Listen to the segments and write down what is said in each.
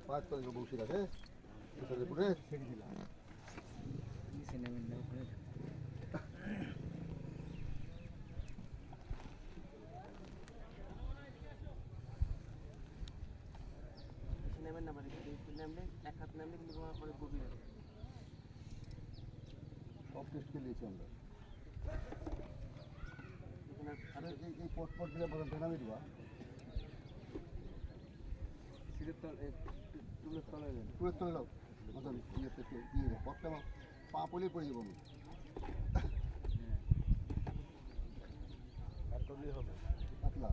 পাঁচতলা বসে আছে পুরে ছেড়ে দিলাম নেবেন না মানে নামলে এক হাত নামলে কিন্তু পরে গভীর হবে সব টেস্ট করে নিয়েছি আমরা এই পট দিলে বলেন নামে দেওয়া টুলের তলে দাও মতন ইয়ে পটটা পা পলেই পড়ে যাবো আমি আর করলেই হবে পাতলা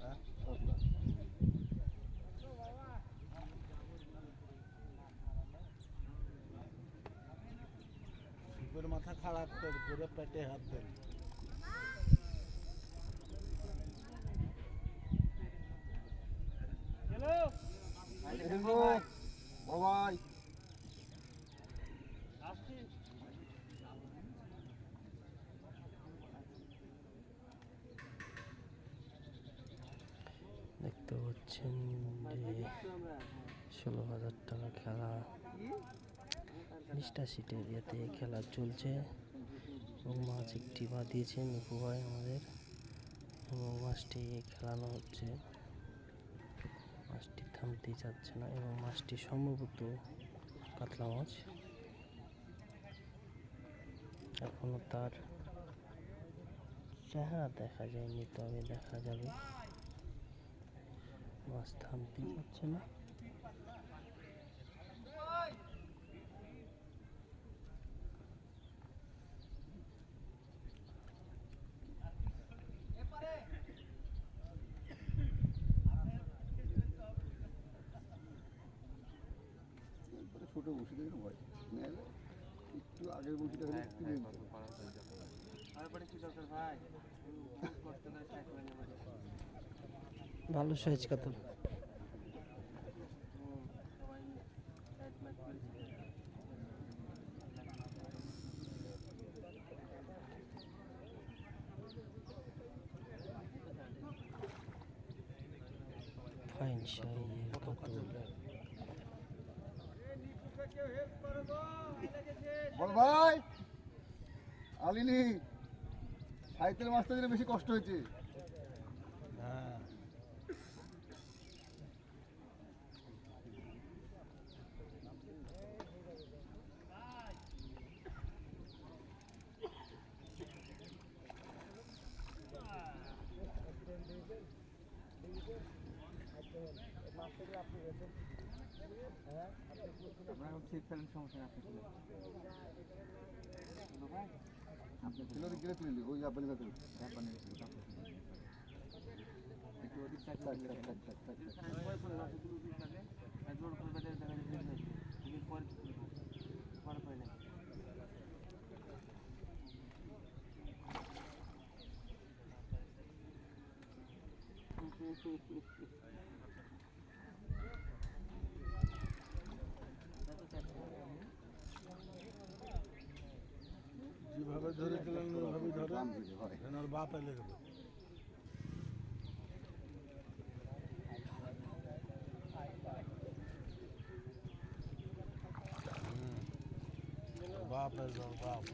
হ্যাঁ পাতলা শিবের মাথা খারাপ করে পেটে হাত দেন বাবাই দেখতে পাচ্ছেন যে 16,000 টাকা খেলা 20টা সিটের এতে খেলা চলছে এবং মাছ একটি বাঁধিয়েছে নিপু ভাই আমাদের এবং মাছটি খেলানো হচ্ছে মাছটি থামতেই চাচ্ছে না এবং মাছটি সম্ভবত কাতলা মাছ এখনো তার চেহারা দেখা যায়নি তবে দেখা যাবে মাছ থামতেই চাচ্ছে না ছোটো বসে দেখে ভয় একটু আগের বসিটা হলে একটু ভালো সাইজ কাতল ফাইন সাইজের কাতল বল ভাই আলিনি সাইকেল মাছটা দিলে বেশি কষ্ট হয়েছে হ্যাঁ গেলে তুলি ওই জাপানি কাতল যেভাবে ধরেছিলেন ওইভাবে ধরে ওর বাপ এলে গেল বাপ এলো বাপ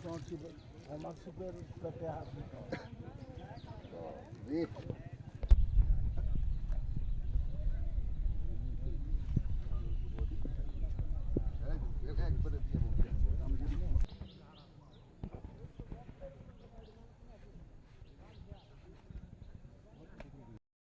সবসময় আমার সুপের পেটে হাত দিতে হবে